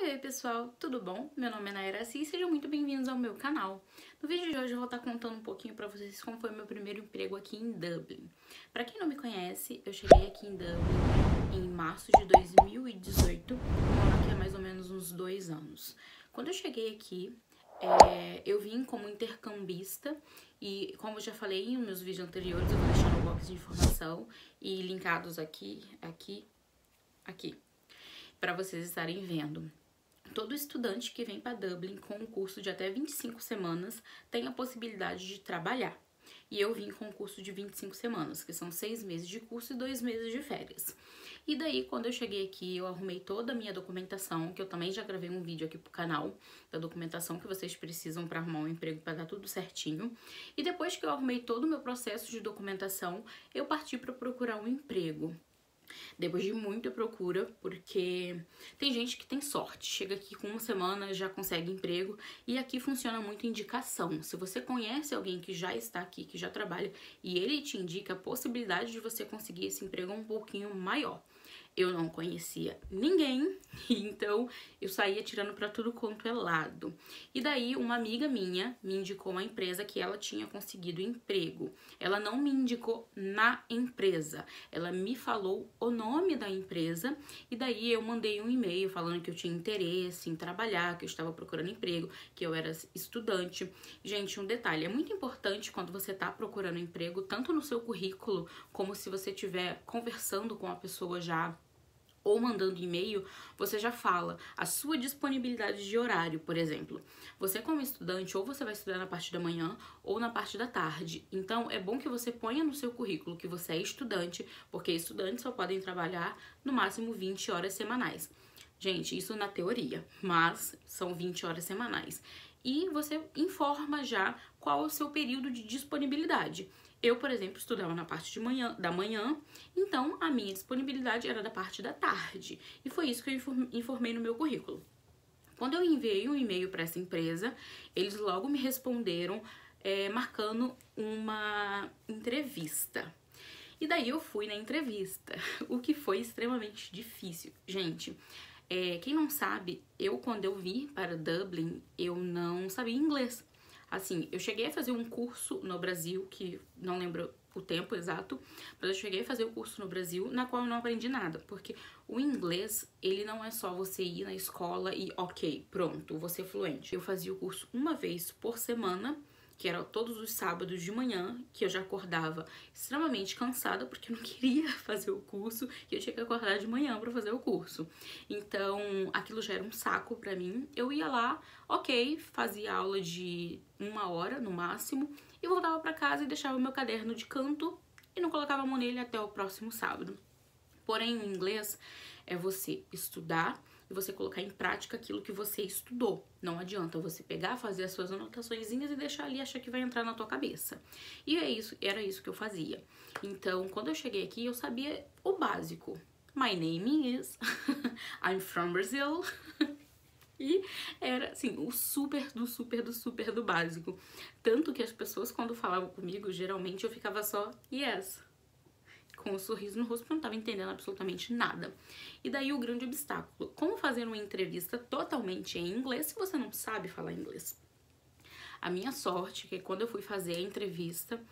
Oi pessoal, tudo bom? Meu nome é Nayara Assis e sejam muito bem-vindos ao meu canal. No vídeo de hoje eu vou estar contando um pouquinho pra vocês como foi meu primeiro emprego aqui em Dublin. Pra quem não me conhece, eu cheguei aqui em Dublin em março de 2018, moro aqui há mais ou menos uns 2 anos. Quando eu cheguei aqui, eu vim como intercambista e, como eu já falei nos meus vídeos anteriores, eu vou deixar no box de informação e linkados aqui, para vocês estarem vendo. Todo estudante que vem para Dublin com um curso de até 25 semanas tem a possibilidade de trabalhar. E eu vim com um curso de 25 semanas, que são 6 meses de curso e 2 meses de férias. E daí, quando eu cheguei aqui, eu arrumei toda a minha documentação, que eu também já gravei um vídeo aqui pro canal, da documentação que vocês precisam para arrumar um emprego, para dar tudo certinho. E depois que eu arrumei todo o meu processo de documentação, eu parti para procurar um emprego. Depois de muita procura, porque tem gente que tem sorte, chega aqui com uma semana já consegue emprego, e aqui funciona muito indicação. Se você conhece alguém que já está aqui, que já trabalha, e ele te indica, a possibilidade de você conseguir esse emprego é um pouquinho maior. Eu não conhecia ninguém, então eu saía tirando pra tudo quanto é lado. E daí uma amiga minha me indicou uma empresa que ela tinha conseguido emprego. Ela não me indicou na empresa, ela me falou o nome da empresa e daí eu mandei um e-mail falando que eu tinha interesse em trabalhar, que eu estava procurando emprego, que eu era estudante. Gente, um detalhe, é muito importante quando você tá procurando emprego, tanto no seu currículo, como se você estiver conversando com a pessoa já ou mandando e-mail, você já fala a sua disponibilidade de horário, por exemplo. Você como estudante, ou você vai estudar na parte da manhã ou na parte da tarde. Então, é bom que você ponha no seu currículo que você é estudante, porque estudantes só podem trabalhar no máximo 20 horas semanais. Gente, isso na teoria, mas são 20 horas semanais. E você informa já qual é o seu período de disponibilidade. Eu, por exemplo, estudava na parte da manhã, então a minha disponibilidade era da parte da tarde. E foi isso que eu informei no meu currículo. Quando eu enviei um e-mail para essa empresa, eles logo me responderam marcando uma entrevista. E daí eu fui na entrevista, o que foi extremamente difícil. Gente, quem não sabe, quando eu vim para Dublin, eu não sabia inglês. Assim, eu cheguei a fazer um curso no Brasil, que não lembro o tempo exato, mas eu cheguei a fazer o curso no Brasil, na qual eu não aprendi nada, porque o inglês, ele não é só você ir na escola e ok, pronto, você é fluente. Eu fazia o curso uma vez por semana, que era todos os sábados de manhã, que eu já acordava extremamente cansada, porque eu não queria fazer o curso, e eu tinha que acordar de manhã para fazer o curso. Então, aquilo já era um saco pra mim. Eu ia lá, ok, fazia aula de 1 hora no máximo, e voltava pra casa e deixava o meu caderno de canto e não colocava a mão nele até o próximo sábado. Porém, o inglês é você estudar e você colocar em prática aquilo que você estudou. Não adianta você pegar, fazer as suas anotaçõezinhas e deixar ali, achar que vai entrar na tua cabeça. E era isso que eu fazia. Então, quando eu cheguei aqui, eu sabia o básico. My name is, I'm from Brazil. E era, assim, o super do básico. Tanto que as pessoas, quando falavam comigo, geralmente eu ficava só, yes, com um sorriso no rosto, porque eu não tava entendendo absolutamente nada. E daí o grande obstáculo, como fazer uma entrevista totalmente em inglês se você não sabe falar inglês? A minha sorte é que quando eu fui fazer a entrevista,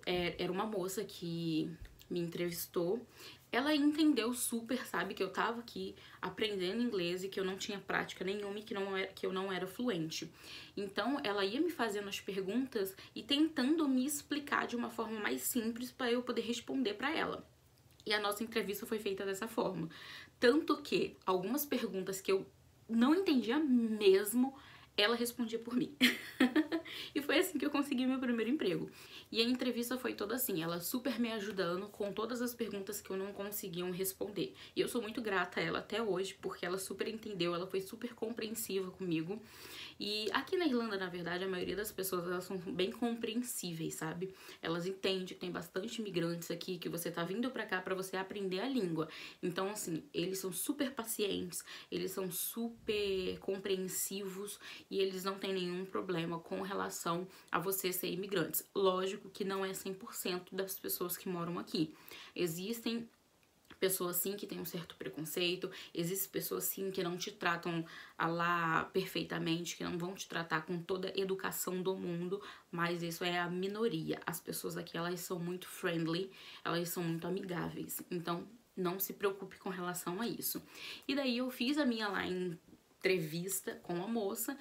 era uma moça que me entrevistou. Ela entendeu super, sabe, que eu tava aqui aprendendo inglês e que eu não tinha prática nenhuma e que eu não era fluente. Então, ela ia me fazendo as perguntas e tentando me explicar de uma forma mais simples para eu poder responder para ela. E a nossa entrevista foi feita dessa forma. Tanto que algumas perguntas que eu não entendia mesmo, ela respondia por mim. E foi assim que eu consegui meu primeiro emprego. E a entrevista foi toda assim, ela super me ajudando com todas as perguntas que eu não conseguia responder. E eu sou muito grata a ela até hoje, porque ela super entendeu, ela foi super compreensiva comigo. E aqui na Irlanda, na verdade, a maioria das pessoas, elas são bem compreensíveis, sabe? Elas entendem que tem bastante imigrantes aqui, que você tá vindo pra cá pra você aprender a língua. Então, assim, eles são super pacientes, eles são super compreensivos e eles não têm nenhum problema com relação a você ser imigrante. Lógico que não é 100% das pessoas que moram aqui. Existem pessoas sim que têm um certo preconceito, existem pessoas sim que não te tratam lá perfeitamente, que não vão te tratar com toda a educação do mundo, mas isso é a minoria. As pessoas aqui, elas são muito friendly, elas são muito amigáveis, então não se preocupe com relação a isso. E daí eu fiz a minha lá entrevista com a moça,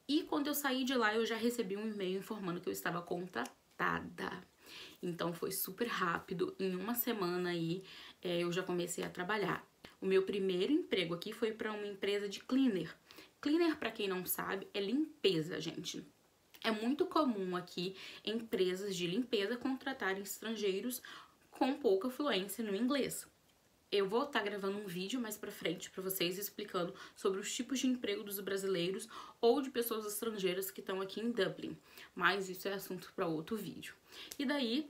e quando eu saí de lá eu já recebi um e-mail informando que eu estava contratada. Então foi super rápido, em uma semana aí eu já comecei a trabalhar. O meu primeiro emprego aqui foi para uma empresa de cleaner. Cleaner, para quem não sabe, é limpeza, gente. É muito comum aqui empresas de limpeza contratarem estrangeiros com pouca fluência no inglês. Eu vou estar gravando um vídeo mais pra frente pra vocês explicando sobre os tipos de emprego dos brasileiros ou de pessoas estrangeiras que estão aqui em Dublin, mas isso é assunto para outro vídeo. E daí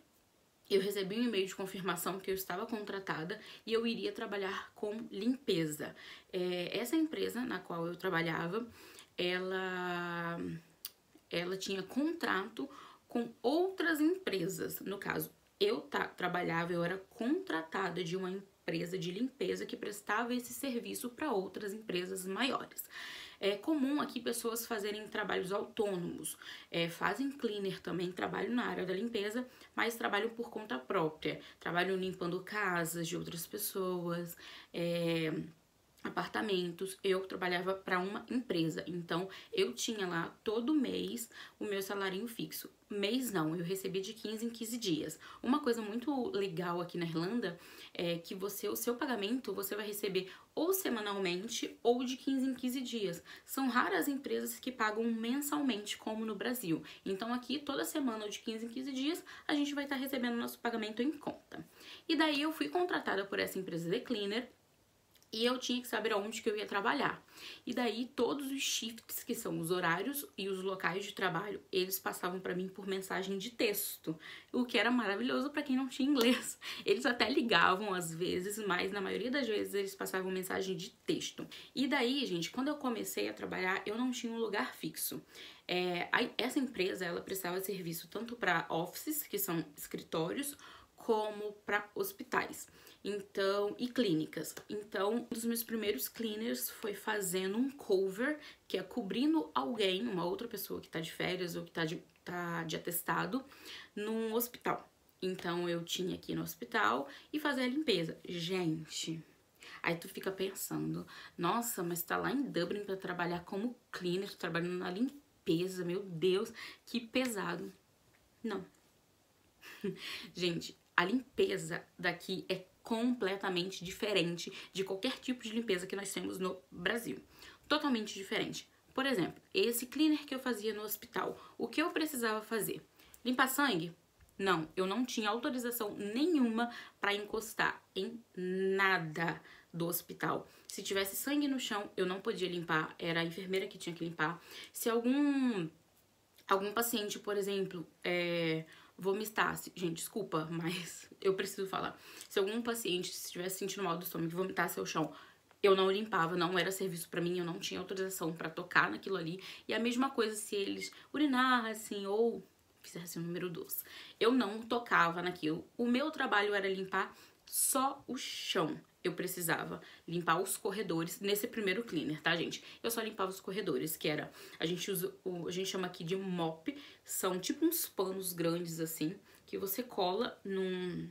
eu recebi um e-mail de confirmação que eu estava contratada e eu iria trabalhar com limpeza. Essa empresa na qual eu trabalhava, ela tinha contrato com outras empresas. No caso, eu era contratada de uma empresa de limpeza que prestava esse serviço para outras empresas maiores. É comum aqui pessoas fazerem trabalhos autônomos, fazem cleaner também, trabalham na área da limpeza, mas trabalham por conta própria, trabalham limpando casas de outras pessoas, apartamentos. Eu trabalhava para uma empresa, então eu tinha lá todo mês o meu salarinho fixo. Mês não, eu recebia de 15 em 15 dias. Uma coisa muito legal aqui na Irlanda é que o seu pagamento você vai receber ou semanalmente ou de 15 em 15 dias. São raras empresas que pagam mensalmente como no Brasil. Então aqui toda semana ou de 15 em 15 dias a gente vai estar recebendo nosso pagamento em conta. E daí eu fui contratada por essa empresa de cleaner e eu tinha que saber aonde que eu ia trabalhar. E daí todos os shifts, que são os horários e os locais de trabalho, eles passavam para mim por mensagem de texto, o que era maravilhoso para quem não tinha inglês. Eles até ligavam às vezes, mas na maioria das vezes eles passavam mensagem de texto. E daí, gente, quando eu comecei a trabalhar, eu não tinha um lugar fixo. Essa empresa, ela prestava serviço tanto para offices, que são escritórios, como para hospitais, então, e clínicas. Então, um dos meus primeiros cleaners foi fazendo um cover, que é cobrindo alguém, uma outra pessoa que tá de férias ou que tá de atestado, num hospital. Então, eu tinha que ir no hospital e fazer a limpeza. Gente, aí tu fica pensando, nossa, mas tá lá em Dublin pra trabalhar como cleaner, trabalhando na limpeza, meu Deus, que pesado. Não. Gente, a limpeza daqui é completamente diferente de qualquer tipo de limpeza que nós temos no Brasil. Totalmente diferente. Por exemplo, esse cleaner que eu fazia no hospital, o que eu precisava fazer? Limpar sangue? Não, eu não tinha autorização nenhuma para encostar em nada do hospital. Se tivesse sangue no chão, eu não podia limpar, era a enfermeira que tinha que limpar. Se algum paciente, por exemplo, vomitasse, gente, desculpa, mas eu preciso falar. Se algum paciente estivesse sentindo mal do estômago e vomitasse ao chão, eu não limpava, não era serviço pra mim, eu não tinha autorização pra tocar naquilo ali. E a mesma coisa se eles urinassem ou fizessem o número 2. Eu não tocava naquilo. O meu trabalho era limpar só o chão. Eu precisava limpar os corredores nesse primeiro cleaner, tá, gente? Eu só limpava os corredores, que era... A gente chama aqui de mop. São tipo uns panos grandes, assim, que você cola num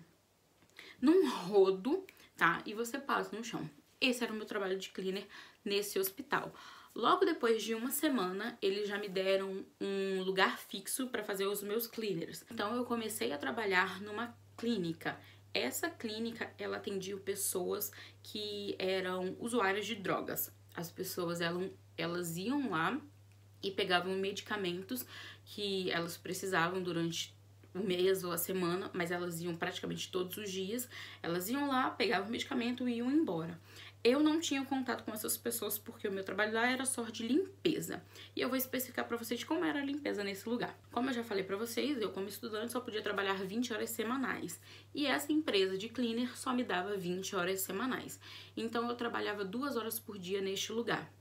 rodo, tá? E você passa no chão. Esse era o meu trabalho de cleaner nesse hospital. Logo depois de uma semana, eles já me deram um lugar fixo para fazer os meus cleaners. Então, eu comecei a trabalhar numa clínica. Essa clínica, ela atendia pessoas que eram usuárias de drogas. As pessoas, elas iam lá e pegavam medicamentos que elas precisavam durante o mês ou a semana, mas elas iam praticamente todos os dias. Elas iam lá, pegavam o medicamento e iam embora. Eu não tinha contato com essas pessoas porque o meu trabalho lá era só de limpeza. E eu vou especificar pra vocês como era a limpeza nesse lugar. Como eu já falei pra vocês, eu como estudante só podia trabalhar 20 horas semanais. E essa empresa de cleaner só me dava 20 horas semanais. Então eu trabalhava 2 horas por dia neste lugar.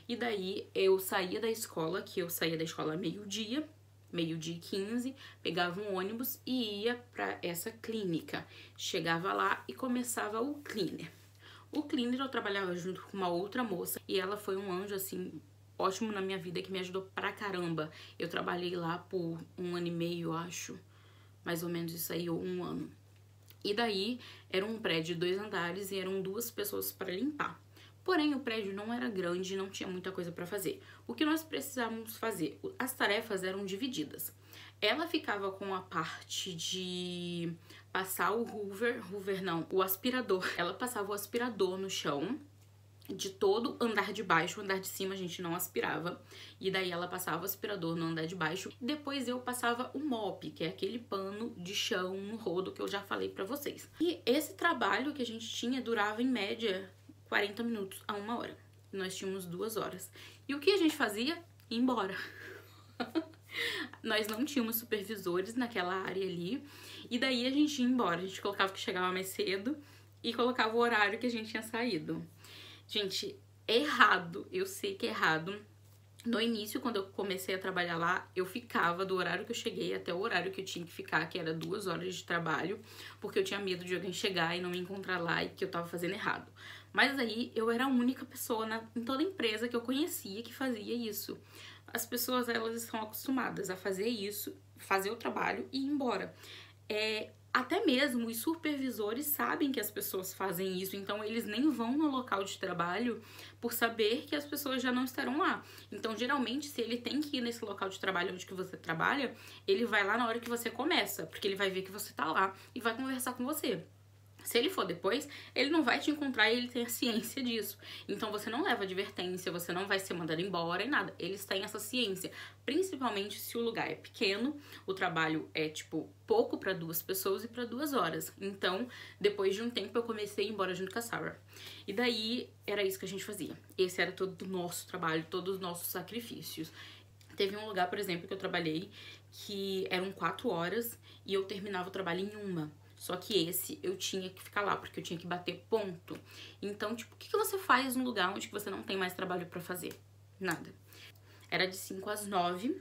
E daí eu saía da escola, que eu saía da escola meio-dia, meio-dia e 15, pegava um ônibus e ia para essa clínica. Chegava lá e começava o cleaner. O cleaner eu trabalhava junto com uma outra moça e ela foi um anjo, assim, ótimo na minha vida, que me ajudou pra caramba. Eu trabalhei lá por 1 ano e meio, eu acho, mais ou menos isso aí, ou 1 ano. E daí, era um prédio de 2 andares e eram 2 pessoas para limpar. Porém, o prédio não era grande e não tinha muita coisa para fazer. O que nós precisávamos fazer? As tarefas eram divididas. Ela ficava com a parte de passar o o aspirador. Ela passava o aspirador no chão de todo andar de baixo. O andar de cima a gente não aspirava. E daí ela passava o aspirador no andar de baixo. Depois eu passava o mop, que é aquele pano de chão no rodo que eu já falei pra vocês. E esse trabalho que a gente tinha durava em média 40 minutos a 1 hora. Nós tínhamos 2 horas. E o que a gente fazia? Ir embora. Nós não tínhamos supervisores naquela área ali. E daí a gente ia embora. A gente colocava que chegava mais cedo e colocava o horário que a gente tinha saído. Gente, é errado. Eu sei que é errado. No início, quando eu comecei a trabalhar lá, eu ficava do horário que eu cheguei até o horário que eu tinha que ficar, que era 2 horas de trabalho, porque eu tinha medo de alguém chegar e não me encontrar lá e que eu tava fazendo errado. Mas aí eu era a única pessoa em toda a empresa que eu conhecia que fazia isso. As pessoas, elas estão acostumadas a fazer isso, fazer o trabalho e ir embora. Até mesmo os supervisores sabem que as pessoas fazem isso, então eles nem vão no local de trabalho por saber que as pessoas já não estarão lá. Então, geralmente, se ele tem que ir nesse local de trabalho onde que você trabalha, ele vai lá na hora que você começa, porque ele vai ver que você tá lá e vai conversar com você. Se ele for depois, ele não vai te encontrar e ele tem a ciência disso. Então você não leva advertência, você não vai ser mandado embora e nada. Eles têm essa ciência. Principalmente se o lugar é pequeno, o trabalho é, tipo, pouco para 2 pessoas e para 2 horas. Então, depois de um tempo, eu comecei a ir embora junto com a Sarah. E daí, era isso que a gente fazia. Esse era todo o nosso trabalho, todos os nossos sacrifícios. Teve um lugar, por exemplo, que eu trabalhei, que eram 4 horas e eu terminava o trabalho em 1. Só que esse eu tinha que ficar lá, porque eu tinha que bater ponto. Então, tipo, o que você faz num lugar onde você não tem mais trabalho pra fazer? Nada. Era de 5 às 9.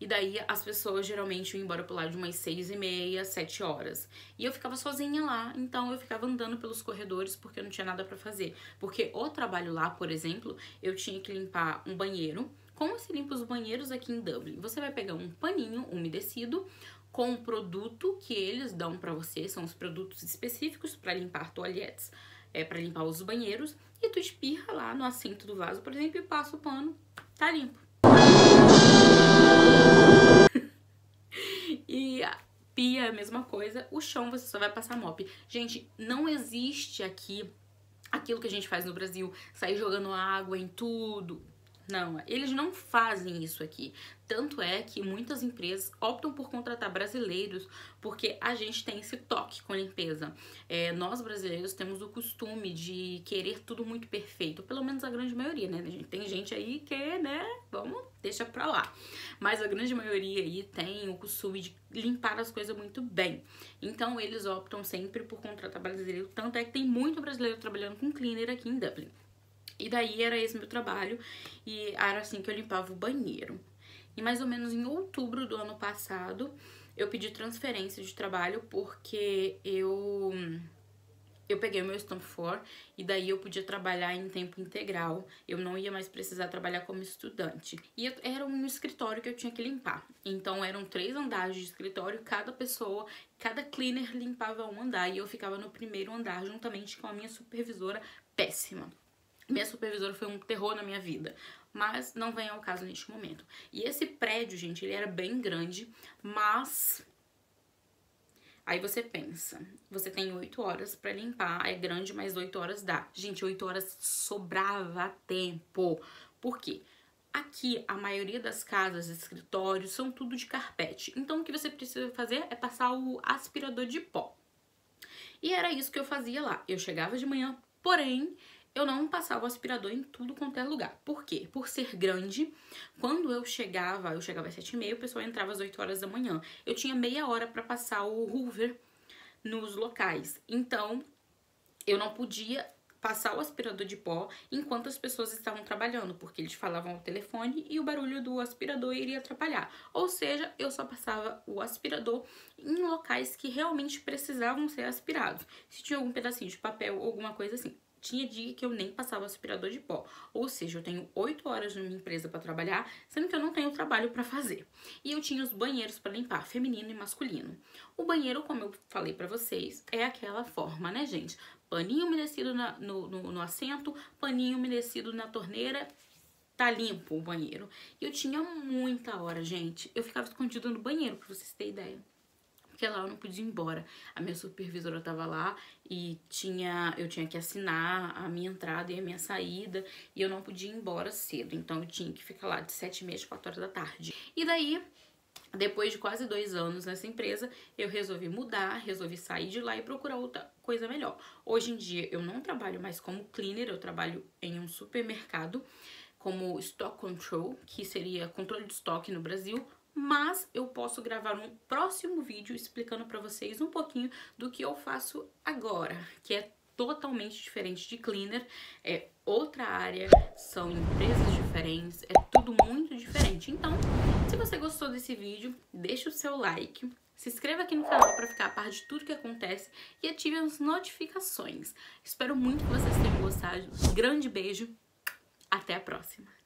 E daí as pessoas geralmente iam embora pro lado de umas 6h30, 7 horas. E eu ficava sozinha lá, então eu ficava andando pelos corredores porque eu não tinha nada pra fazer. Porque o trabalho lá, por exemplo, eu tinha que limpar um banheiro. Como se limpa os banheiros aqui em Dublin? Você vai pegar um paninho umedecido com o produto que eles dão pra você, são os produtos específicos pra limpar toalhetes, pra limpar os banheiros, e tu espirra lá no assento do vaso, por exemplo, e passa o pano, tá limpo. E a pia é a mesma coisa, o chão você só vai passar mop. Gente, não existe aqui aquilo que a gente faz no Brasil, sair jogando água em tudo. Não, eles não fazem isso aqui. Tanto é que muitas empresas optam por contratar brasileiros porque a gente tem esse toque com a limpeza. Nós brasileiros temos o costume de querer tudo muito perfeito, pelo menos a grande maioria, né? Tem gente aí que, né, deixa pra lá. Mas a grande maioria aí tem o costume de limpar as coisas muito bem. Então eles optam sempre por contratar brasileiro, tanto é que tem muito brasileiro trabalhando com cleaner aqui em Dublin. E daí era esse meu trabalho e era assim que eu limpava o banheiro. E mais ou menos em outubro do ano passado, eu pedi transferência de trabalho porque eu peguei o meu Stamp 4 e daí eu podia trabalhar em tempo integral. Eu não ia mais precisar trabalhar como estudante. E era um escritório que eu tinha que limpar. Então eram 3 andares de escritório, cada cleaner limpava um andar e eu ficava no primeiro andar juntamente com a minha supervisora péssima. Minha supervisora foi um terror na minha vida, mas não vem ao caso neste momento. E esse prédio, gente, ele era bem grande, mas aí você pensa, você tem 8 horas pra limpar, é grande, mas 8 horas dá. Gente, 8 horas sobrava tempo. Por quê? Aqui, a maioria das casas, escritórios, são tudo de carpete. Então, o que você precisa fazer é passar o aspirador de pó. E era isso que eu fazia lá. Eu chegava de manhã, porém eu não passava o aspirador em tudo quanto é lugar. Por quê? Por ser grande, quando eu chegava às 7h30, o pessoal entrava às 8 horas da manhã. Eu tinha meia hora pra passar o hoover nos locais. Então, eu não podia passar o aspirador de pó enquanto as pessoas estavam trabalhando, porque eles falavam ao telefone e o barulho do aspirador iria atrapalhar. Ou seja, eu só passava o aspirador em locais que realmente precisavam ser aspirados. Se tinha algum pedacinho de papel ou alguma coisa assim. Tinha dia que eu nem passava aspirador de pó. Ou seja, eu tenho 8 horas na minha empresa para trabalhar, sendo que eu não tenho trabalho para fazer. E eu tinha os banheiros para limpar, feminino e masculino. O banheiro, como eu falei para vocês, é aquela forma, né, gente? Paninho umedecido no assento, paninho umedecido na torneira, tá limpo o banheiro. E eu tinha muita hora, gente. Eu ficava escondida no banheiro, pra vocês terem ideia. Porque lá eu não podia ir embora. A minha supervisora tava lá e eu tinha que assinar a minha entrada e a minha saída. E eu não podia ir embora cedo. Então eu tinha que ficar lá de 7h30 às 4 horas da tarde. E daí, depois de quase 2 anos nessa empresa, eu resolvi mudar, resolvi sair de lá e procurar outra coisa melhor. Hoje em dia eu não trabalho mais como cleaner, eu trabalho em um supermercado como Stock Control, que seria controle de estoque no Brasil, mas eu posso gravar um próximo vídeo explicando para vocês um pouquinho do que eu faço agora, que é totalmente diferente de cleaner, é outra área, são empresas diferentes, é tudo muito diferente. Então, se você gostou desse vídeo, deixa o seu like, se inscreva aqui no canal para ficar a par de tudo que acontece e ative as notificações. Espero muito que vocês tenham gostado. Grande beijo, até a próxima!